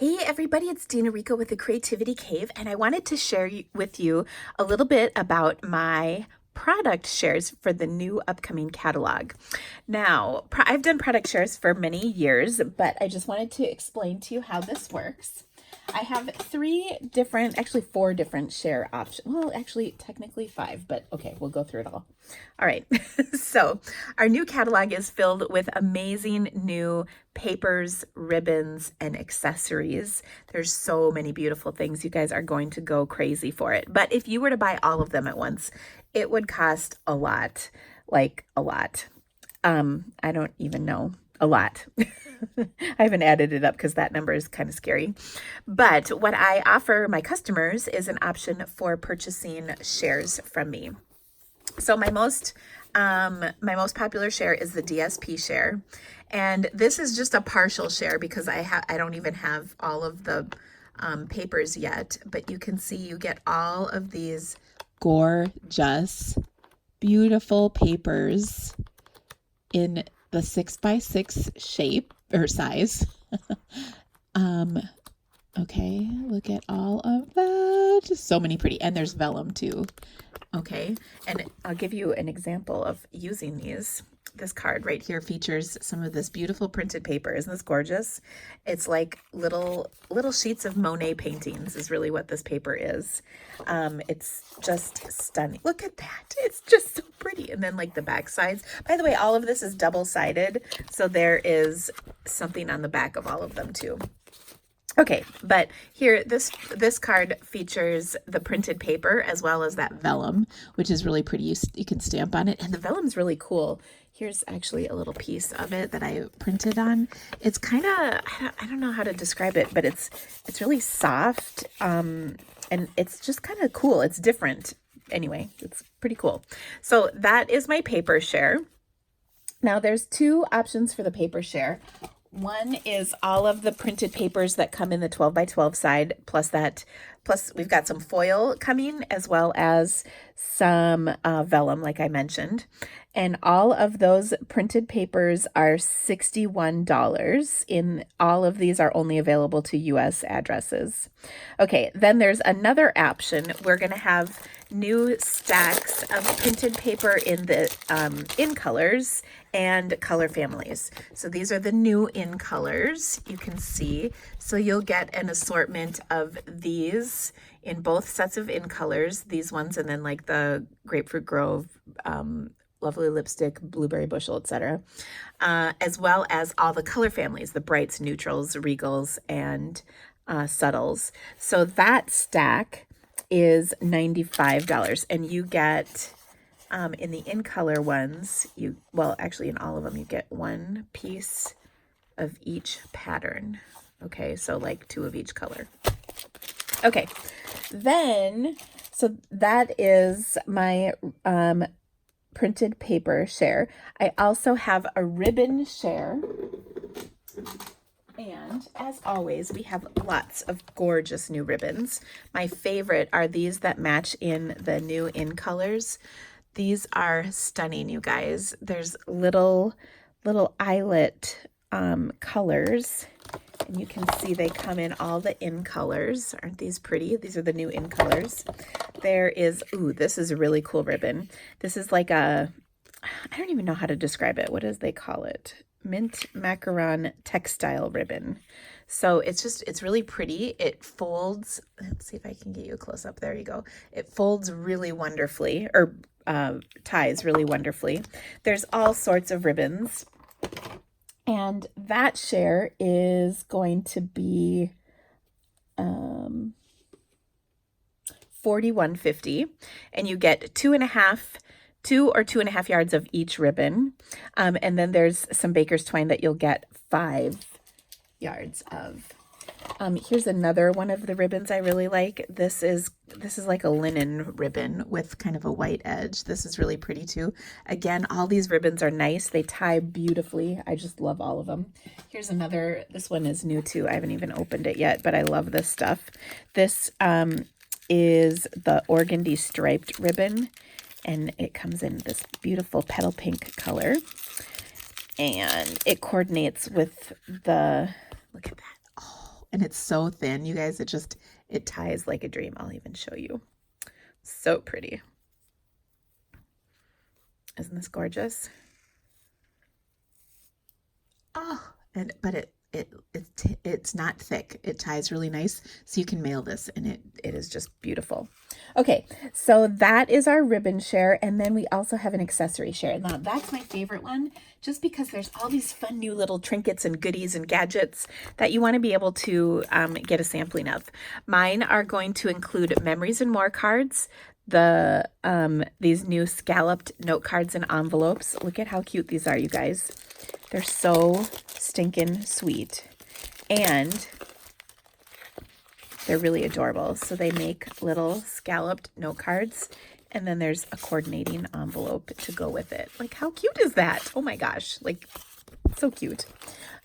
Hey everybody, it's Dina Rico with the Creativity Cave, and I wanted to share with you a little bit about my product shares for the new upcoming catalog. Now, I've done product shares for many years, but I just wanted to explain to you how this works. I have actually four different share options. Well, actually, technically five, but okay, we'll go through it all. All right. So, our new catalog is filled with amazing new papers, ribbons, and accessories. There's so many beautiful things. You guys are going to go crazy for it. But if you were to buy all of them at once, it would cost a lot, like a lot. I don't even know. A lot. I haven't added it up because that number is kind of scary. But what I offer my customers is an option for purchasing shares from me. So my most popular share is the DSP share, and this is just a partial share because I don't even have all of the papers yet. But you can see you get all of these gorgeous, beautiful papers in the 6x6 shape or size. Okay, look at all of that. So many pretty, and there's vellum too. Okay, and I'll give you an example of using these. This card right here features some of this beautiful printed paper. Isn't this gorgeous? It's like little sheets of Monet paintings is really what this paper is. It's just stunning. Look at that. It's just so pretty. And then like the back sides. By the way, all of this is double-sided, so there is something on the back of all of them too. Okay, but here, this card features the printed paper as well as that vellum, which is really pretty. You can stamp on it, and the vellum's really cool. Here's actually a little piece of it that I printed on. It's kind of, I don't know how to describe it, but it's really soft, and it's just kind of cool. It's different. Anyway, it's pretty cool. So that is my paper share. Now there's two options for the paper share. One is all of the printed papers that come in the 12x12 side, plus we've got some foil coming as well as some vellum, like I mentioned. And all of those printed papers are $61. All of these are only available to US addresses. Okay, then there's another option. We're going to have new stacks of printed paper in the in colors and color families. So these are the new in colors you can see. So you'll get an assortment of these in both sets of in colors, these ones, and then like the Grapefruit Grove, Lovely Lipstick, Blueberry Bushel, etc., as well as all the color families, the brights, neutrals, regals, and subtles. So that stack is $95, and you get in the in color ones, actually in all of them, you get one piece of each pattern. Okay, so like two of each color. Okay, then, so that is my printed paper share. I also have a ribbon share. And as always, we have lots of gorgeous new ribbons. My favorite are these that match in the new in colors. These are stunning, you guys. There's little eyelet colors, and you can see they come in all the in colors. Aren't these pretty? These are the new in colors. There is, this is a really cool ribbon. This is like I don't even know how to describe it. What do they call it? Mint macaron textile ribbon. So it's really pretty. It folds. Let's see if I can get you a close up. There you go. It folds really wonderfully, or ties really wonderfully. There's all sorts of ribbons, and that share is going to be $41.50, and you get 2 or 2.5 yards of each ribbon. And then there's some baker's twine that you'll get 5 yards of. Here's another one of the ribbons I really like. This is like a linen ribbon with kind of a white edge. This is really pretty too. Again, all these ribbons are nice. They tie beautifully. I just love all of them. Here's another. This one is new too. I haven't even opened it yet, but I love this stuff. This is the organdy striped ribbon, and it comes in this beautiful petal pink color, and it coordinates with the, look at that. Oh, and it's so thin, you guys. It ties like a dream. I'll even show you. So pretty. Isn't this gorgeous? Oh, but it's not thick. It ties really nice, so you can mail this, and it is just beautiful. Okay, so that is our ribbon share, and then we also have an accessory share. Now that's my favorite one, just because there's all these fun new little trinkets and goodies and gadgets that you want to be able to get a sampling of. Mine are going to include Memories and More cards, these new scalloped note cards and envelopes. Look at how cute these are, you guys. They're so stinking sweet, and they're really adorable. So they make little scalloped note cards, and then there's a coordinating envelope to go with it. Like, how cute is that? Oh my gosh, like, so cute.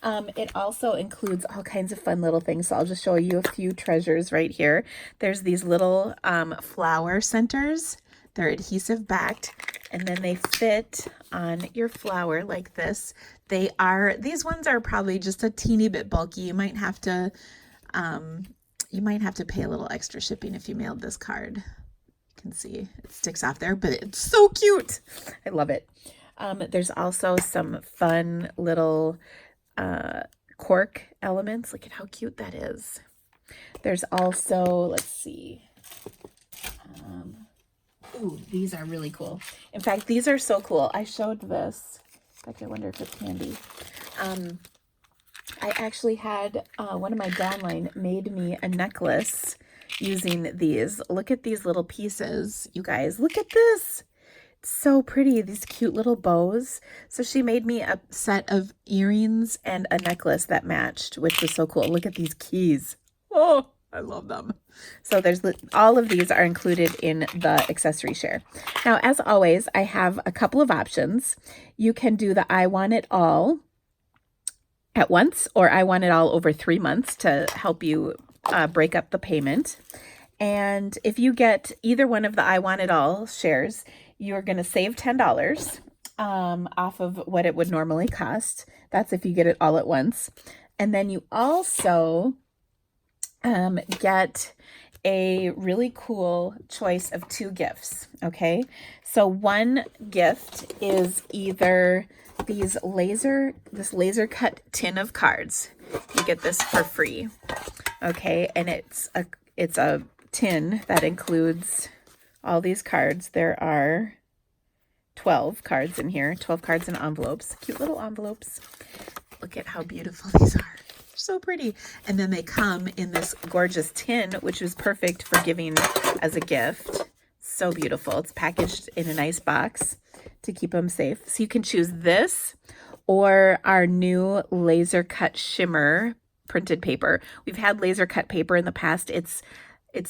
It also includes all kinds of fun little things. So I'll just show you a few treasures right here. There's these little flower centers. They're adhesive backed, and then they fit on your flower like this. These ones are probably just a teeny bit bulky. You might have to pay a little extra shipping if you mailed this card. You can see it sticks off there, but it's so cute. I love it. There's also some fun little cork elements. Look at how cute that is. There's also, let's see. Ooh, these are really cool. In fact, these are so cool. I showed this. In fact, I wonder if it's handy. I actually had one of my downline made me a necklace using these. Look at these little pieces, you guys. Look at this. It's so pretty, these cute little bows. So she made me a set of earrings and a necklace that matched, which was so cool. Look at these keys. Oh, I love them. So all of these are included in the accessory share. Now, as always, I have a couple of options. You can do the I want it all at once, or I want it all over 3 months to help you break up the payment. And if you get either one of the I want it all shares, you're going to save $10 off of what it would normally cost. That's if you get it all at once. And then you also get a really cool choice of 2 gifts. Okay, so one gift is either this laser cut tin of cards. You get this for free. Okay, and it's a tin that includes all these cards. There are 12 cards in here, 12 cards in envelopes, cute little envelopes. Look at how beautiful these are. So pretty. And then they come in this gorgeous tin, which is perfect for giving as a gift. So beautiful. It's packaged in a nice box to keep them safe. So you can choose this or our new laser cut shimmer printed paper. We've had laser cut paper in the past. It's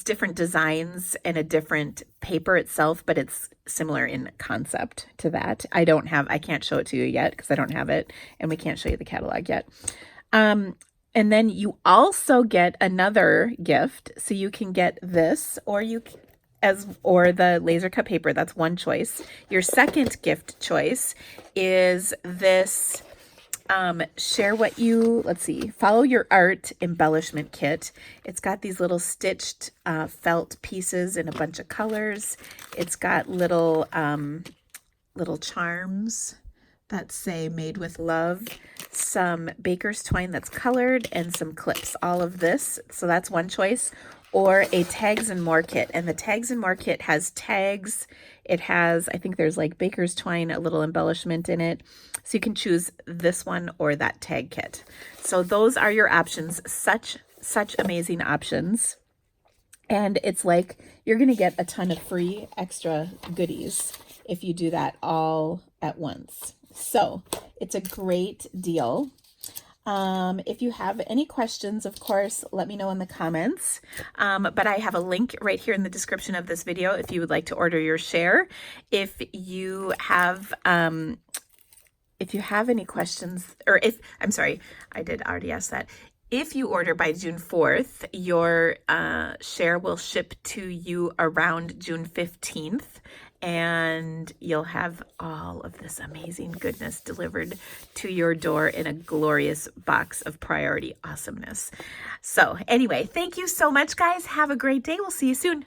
different designs and a different paper itself, but it's similar in concept to that. I can't show it to you yet because I don't have it, and we can't show you the catalog yet. And then you also get another gift. So you can get this, or the laser cut paper. That's one choice. Your second gift choice is this follow your art embellishment kit. It's got these little stitched felt pieces in a bunch of colors. It's got little charms that say made with love, some baker's twine that's colored, and some clips. All of this. So that's one choice. Or a tags and more kit. And the tags and more kit has tags. It has, I think there's like baker's twine, a little embellishment in it. So you can choose this one or that tag kit. So those are your options. Such amazing options. And it's like you're going to get a ton of free extra goodies if you do that all at once. So it's a great deal. If you have any questions, of course, let me know in the comments. But I have a link right here in the description of this video if you would like to order your share. If you have any questions, I did already ask that. If you order by June 4th, your share will ship to you around June 15th. and you'll have all of this amazing goodness delivered to your door in a glorious box of priority awesomeness. So anyway, thank you so much, guys. Have a great day. We'll see you soon.